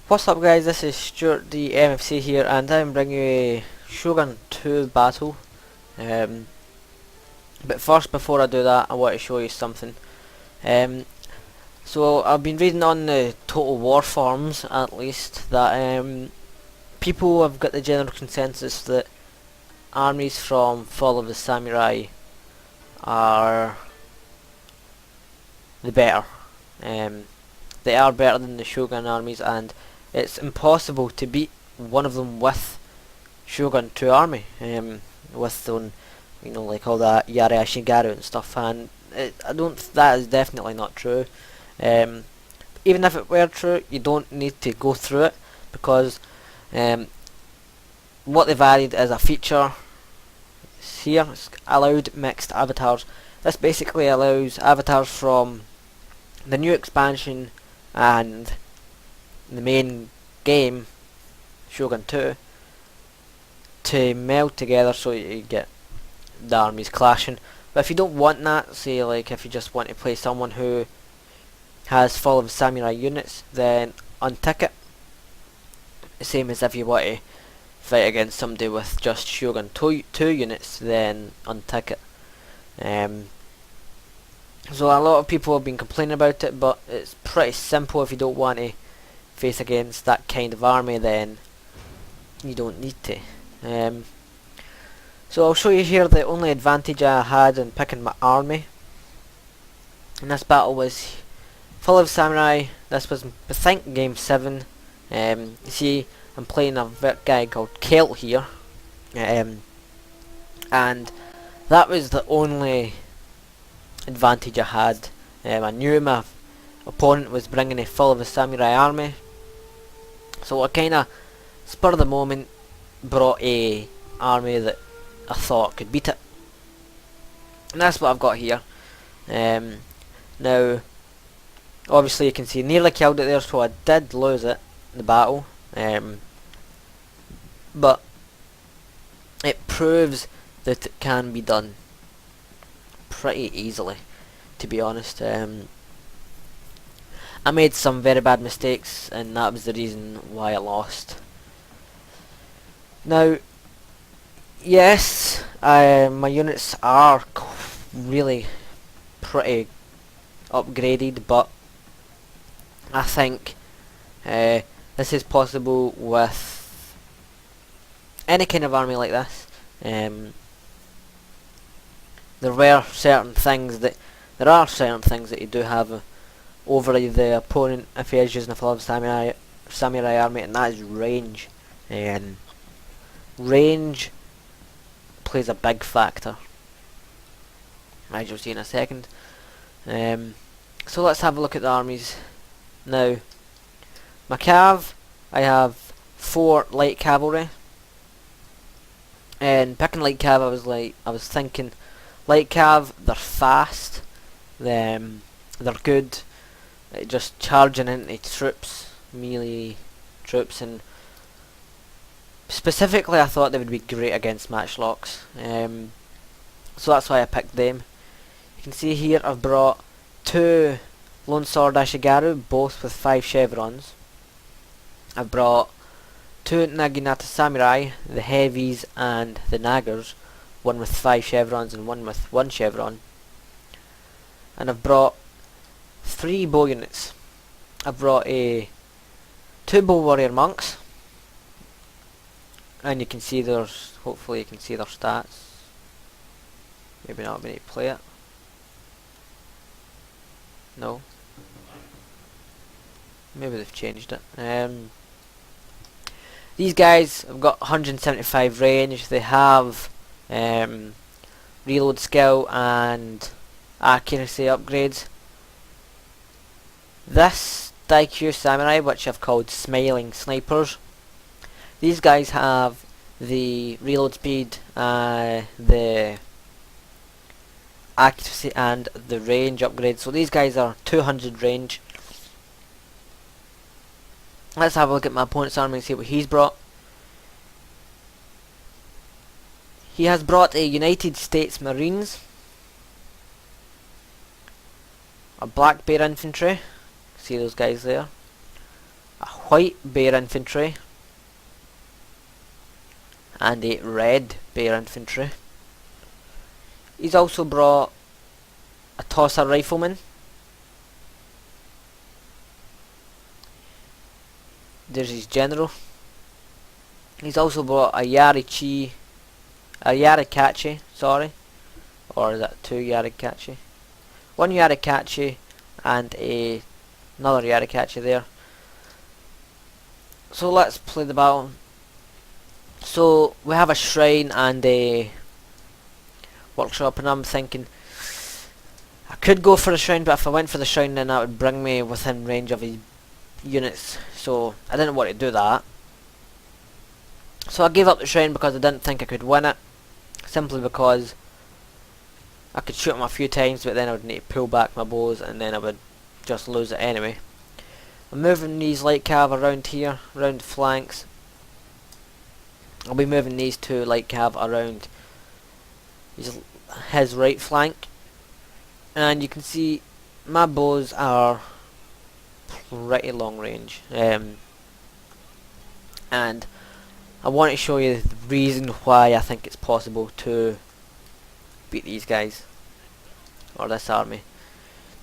What's up guys, this is Stuart the MFC here and I'm bringing you a Shogun 2 battle. But first, before I do that, I want to show you something. So I've been reading on the Total War forums, at least, that people have got the general consensus that armies from Fall of the Samurai are the better. They are better than the Shogun armies, and it's impossible to beat one of them with Shogun 2 army, with them, you know, like all that Yara Shigaru and stuff, and that is definitely not true. Even if it were true, you don't need to go through it, because what they've added is a feature here. It's allowed mixed avatars. This basically allows avatars from the new expansion and the main game, Shogun 2, to meld together so you get the armies clashing. But if you don't want that, say like if you just want to play someone who has Fall of the Samurai units, then untick it. The same as if you want to fight against somebody with just Shogun 2 units, then untick it. So a lot of people have been complaining about it, but it's pretty simple. If you don't want to face against that kind of army, then you don't need to. So I'll show you here the only advantage I had in picking my army. And this battle was Fall of Samurai. This was, I think, game 7. You see, I'm playing a guy called Kelt here, and that was the only advantage I had. I knew my opponent was bringing a Fall of the Samurai army, so I kind of spur of the moment brought a army that I thought could beat it, and that's what I've got here. Now obviously you can see nearly killed it there, so I did lose it, the battle, but it proves that it can be done pretty easily, to be honest. I made some very bad mistakes, and that was the reason why I lost. Now, yes, my units are really pretty upgraded, but I think this is possible with any kind of army like this. There are certain things that you do have over the opponent if he is using a Fall of Samurai army, and that is range. Range plays a big factor, as you'll see in a second. So let's have a look at the armies now. My cav, I have 4 light cavalry, and picking light cav, I was thinking, light cav, they're fast, they're good at just charging into troops, melee troops, and specifically I thought they would be great against matchlocks, so that's why I picked them. You can see here I've brought 2 Lone Sword Ashigaru, both with 5 chevrons. I've brought 2 Naginata Samurai, the heavies and the naggers, one with 5 chevrons and one with 1 chevron. And I've brought 3 bow units. I've brought 2 bow warrior monks, and you can see hopefully you can see their stats. Maybe not, we need to play it. No. Maybe they've changed it. These guys have got 175 range. They have reload skill and accuracy upgrades. This Daikyu Samurai, which I've called Smiling Snipers, these guys have the reload speed, the accuracy and the range upgrade. So these guys are 200 range. Let's have a look at my opponent's army and see what he's brought. He has brought a United States Marines, a Black Bear Infantry, see those guys there, a white bear infantry and a red bear infantry. He's also brought a tosser rifleman. There's his general. He's also brought a Yarikachi, sorry. Or is that two Yarikachi? One Yarikachi and another Yarikachi there. So let's play the battle. So we have a shrine and a workshop, and I'm thinking I could go for the shrine, but if I went for the shrine then that would bring me within range of his units, so I didn't want to do that. So I gave up the shrine because I didn't think I could win it, simply because I could shoot him a few times, but then I would need to pull back my bows and then I would just lose it anyway. I'm moving these light cav around here, around the flanks. I'll be moving these two light cav around his right flank, and you can see my bows are pretty long range, and I want to show you the reason why I think it's possible to beat these guys, or this army.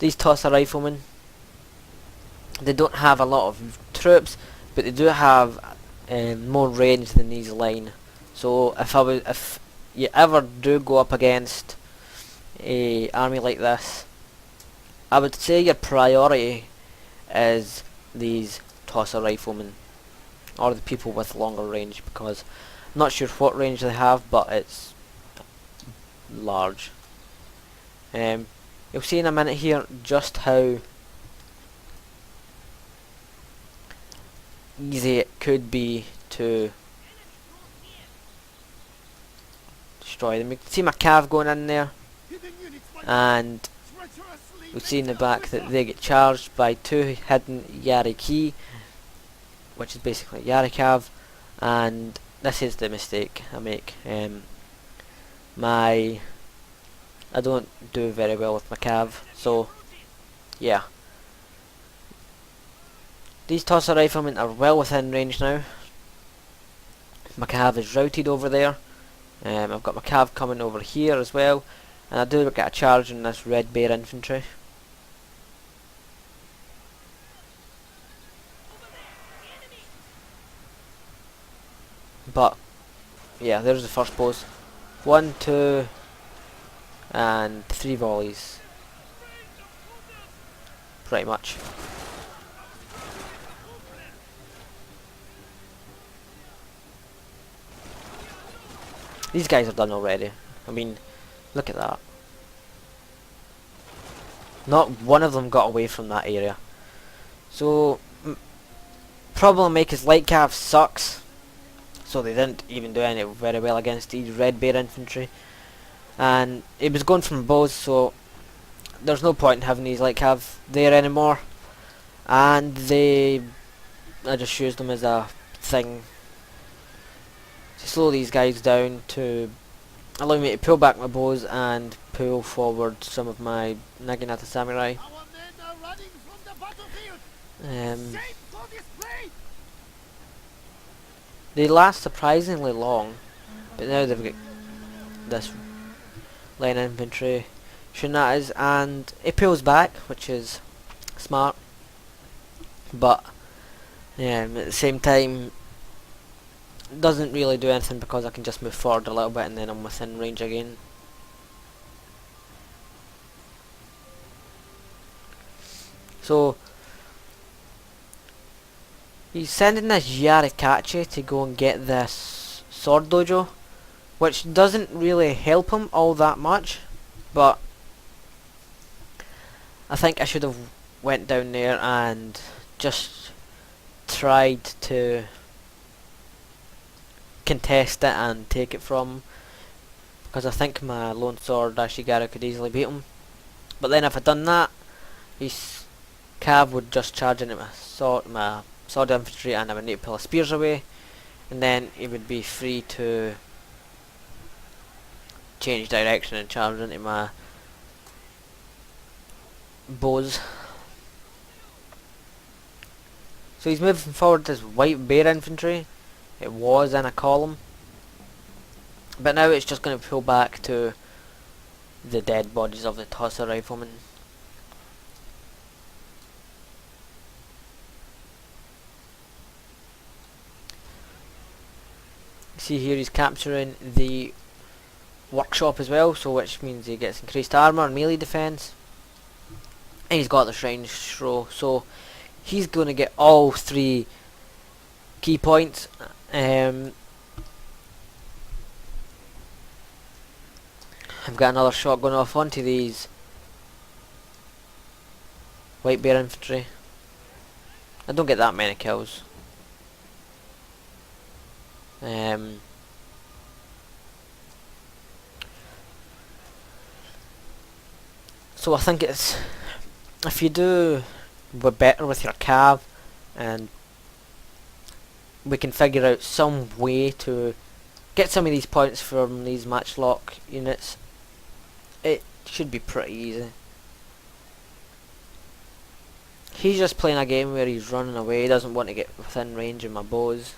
These tosser riflemen, they don't have a lot of troops, but they do have more range than these line. So if you ever do go up against a army like this, I would say your priority is these tosser riflemen, or the people with longer range, because I'm not sure what range they have, but it's large. You'll see in a minute here just how easy it could be to destroy them. You can see my cav going in there, and you'll see in the back that they get charged by two hidden Yariki, which is basically Yarikav, and this is the mistake I make. I don't do very well with my cav, so yeah. These tosser riflemen are well within range now. My cav is routed over there. I've got my cav coming over here as well, and I do get a charge in this red bear infantry. But yeah, there's the first blows. 1, 2, and 3 volleys. Pretty much. These guys are done already. I mean, look at that. Not one of them got away from that area. So, problem make is light cav sucks. So they didn't even do any very well against these red bear infantry. And it was going from bows, so there's no point in having these light cav there anymore. And I just used them as a thing to slow these guys down, to allow me to pull back my bows and pull forward some of my Naginata samurai. They last surprisingly long, but now they've got this line infantry Shunatas, and it pulls back, which is smart, but at the same time doesn't really do anything because I can just move forward a little bit and then I'm within range again. So he's sending this Yarikachi to go and get this sword dojo, which doesn't really help him all that much, but I think I should have went down there and just tried to contest it and take it from him, because I think my lone sword Ashigaru could easily beat him. But then if I'd done that, his cav would just charge into my sword infantry, and I would need to pull his spears away, and then he would be free to change direction and charge into my bows. So he's moving forward this white bear infantry. It was in a column, but now it's just going to pull back to the dead bodies of the Tosser riflemen. See here he's capturing the workshop as well, so which means he gets increased armour and melee defence. And he's got the shrine scroll, so he's going to get all 3 key points. I've got another shot going off onto these white bear infantry. I don't get that many kills. So I think it's, if you do better with your cav, and we can figure out some way to get some of these points from these matchlock units, it should be pretty easy. He's just playing a game where he's running away, he doesn't want to get within range of my bows.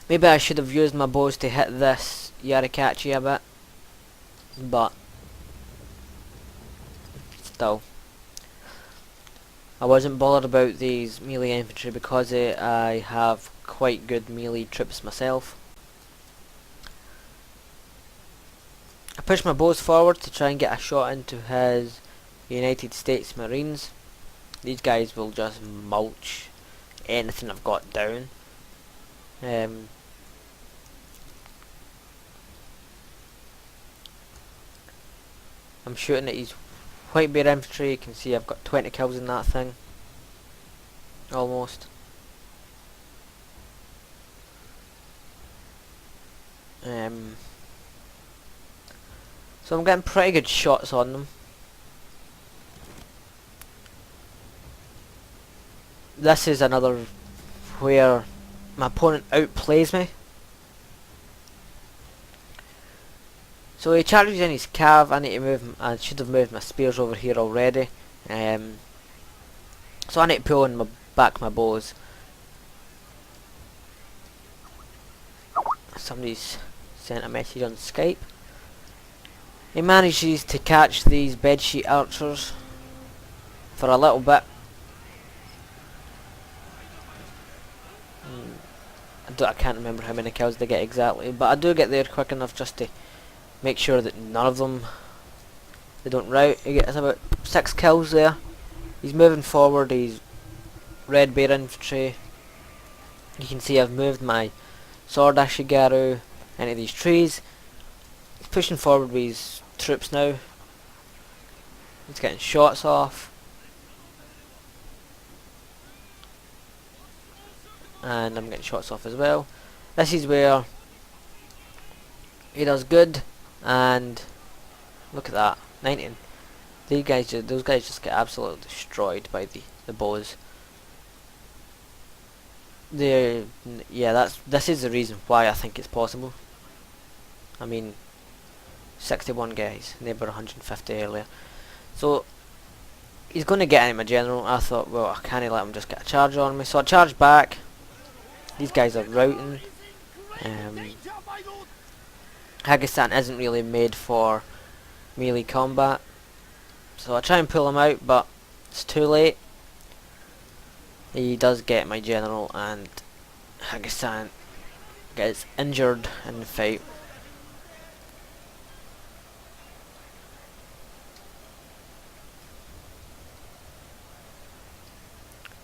Maybe I should have used my bows to hit this Yarikachi a bit, but still, I wasn't bothered about these melee infantry because I have quite good melee troops myself. I push my bows forward to try and get a shot into his United States Marines. These guys will just mulch anything I've got down. I'm shooting at his white bear infantry. You can see I've got 20 kills in that thing. Almost. So I'm getting pretty good shots on them. This is another where my opponent outplays me. So he charges in his cav. I need to move. I should have moved my spears over here already. So I need to pull in back my bows. Somebody's sent a message on Skype. He manages to catch these bedsheet archers for a little bit. I can't remember how many kills they get exactly, but I do get there quick enough just to make sure that none of them, they don't rout. He gets about 6 kills there. He's moving forward, he's red bear infantry. You can see I've moved my sword Ashigaru into these trees. He's pushing forward with his troops now. He's getting shots off. And I'm getting shots off as well. This is where he does good, and look at that, 19. Those guys just get absolutely destroyed by the bows. Yeah, this is the reason why I think it's possible. I mean, 61 guys, and they were 150 earlier. So he's going to get into my general. I thought, well, I can't let him just get a charge on me, so I charged back. These guys are routing. Haggis-San isn't really made for melee combat, so I try and pull him out, but it's too late. He does get my general, and Haggis-San gets injured in the fight.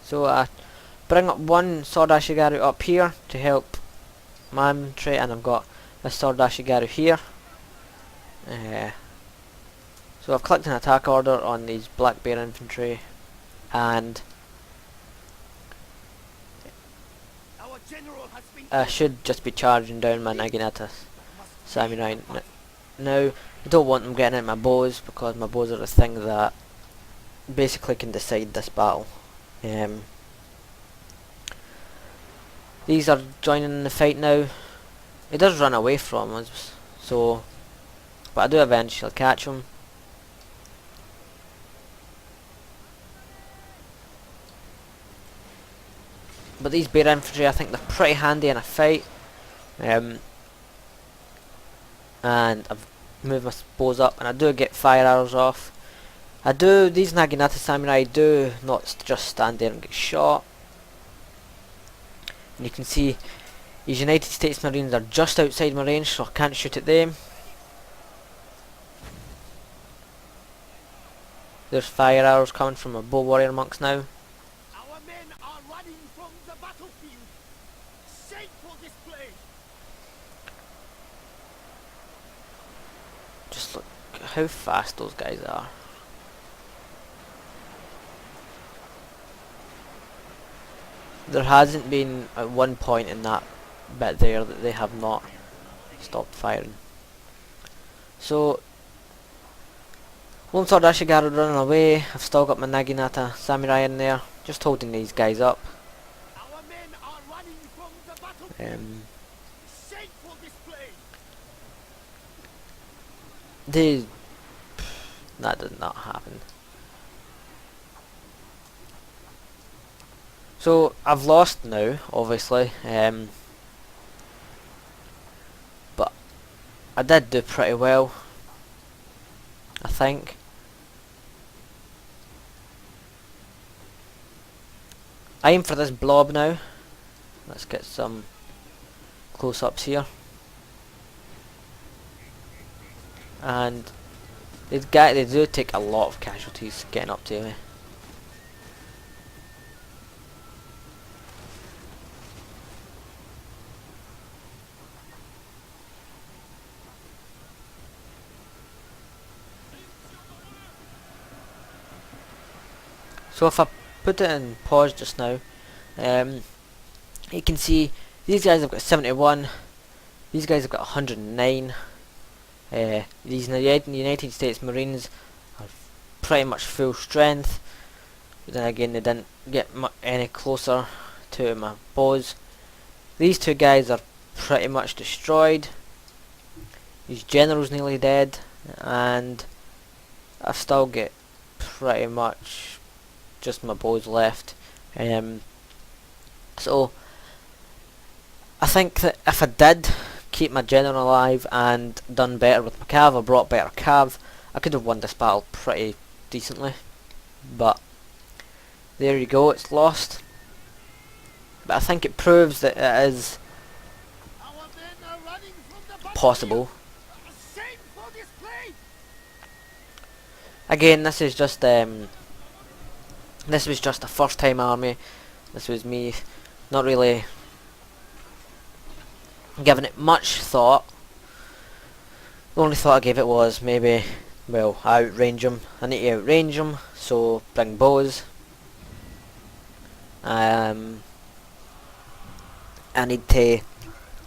So I bring up one sword Ashigaru up here to help my infantry, and I've got a sword Ashigaru here. So I've clicked an attack order on these black bear infantry, and I should just be charging down my Naginata samurai. Now I don't want them getting in my bows, because my bows are the thing that basically can decide this battle. These are joining in the fight now. He does run away from us, so, but I do eventually catch him. But these bear infantry, I think they're pretty handy in a fight. And I've moved my bows up, and I do get fire arrows off. These Naginata samurai do not just stand there and get shot. And you can see these United States Marines are just outside my range, so I can't shoot at them. There's fire arrows coming from my bow warrior monks now. Our men are running from the battlefield. Shameful display. Just look how fast those guys are. There hasn't been at one point in that bit there that they have not stopped firing. So Lone Sword Ashigaru running away. I've still got my Naginata samurai in there, just holding these guys up. Our men are running from the battlefield. Shameful display. That did not happen. So I've lost now, obviously, but I did do pretty well, I think. Aim for this blob now. Let's get some close-ups here. And they do take a lot of casualties getting up to me. So if I put it in pause just now, you can see these guys have got 71, these guys have got 109. These United States Marines are pretty much full strength, but then again they didn't get any closer to my bows. These two guys are pretty much destroyed. His general's nearly dead, and I still get pretty much just my bows left. So I think that if I did keep my general alive and done better with my cav, or brought better cav, I could have won this battle pretty decently. But there you go, it's lost. But I think it proves that it is possible. Again, this is just this was just a first time army. This was me not really giving it much thought. The only thought I gave it was maybe, well, I outrange them. I need to outrange them, so bring bows. I need to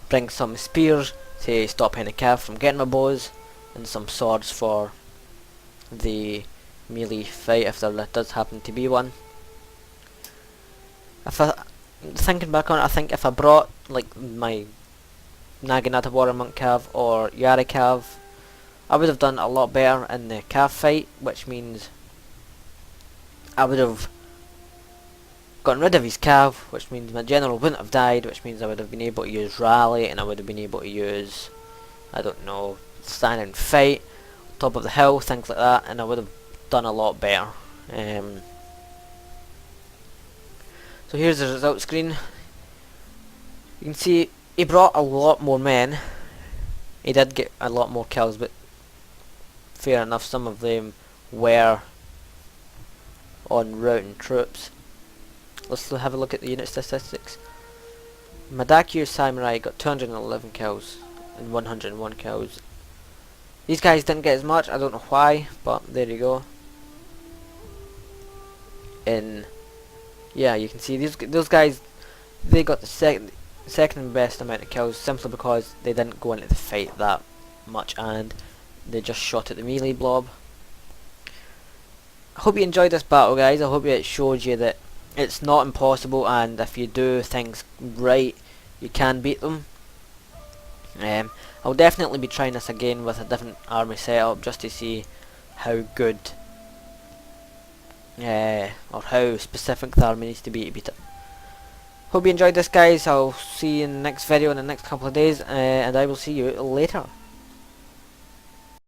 bring some spears to stop any cav from getting my bows, and some swords for the melee fight if there does happen to be one. Thinking back on it, I think if I brought like my Naginata Warrior Monk cav or Yari cav, I would have done a lot better in the cav fight, which means I would have gotten rid of his cav, which means my general wouldn't have died, which means I would have been able to use rally, and I would have been able to use, I don't know, stand and fight on top of the hill, things like that, and I would have done a lot better. So here's the result screen. You can see he brought a lot more men. He did get a lot more kills, but fair enough, some of them were on routing troops. Let's have a look at the unit statistics. Madakyu Samurai got 211 kills and 101 kills. These guys didn't get as much, I don't know why, but there you go. And yeah, you can see those guys, they got the second best amount of kills simply because they didn't go into the fight that much and they just shot at the melee blob. I hope you enjoyed this battle, guys. I hope it showed you that it's not impossible, and if you do things right, you can beat them. I'll definitely be trying this again with a different army setup just to see how good or how specific the army needs to be to beat it. Hope you enjoyed this, guys. I'll see you in the next video in the next couple of days, and I will see you later.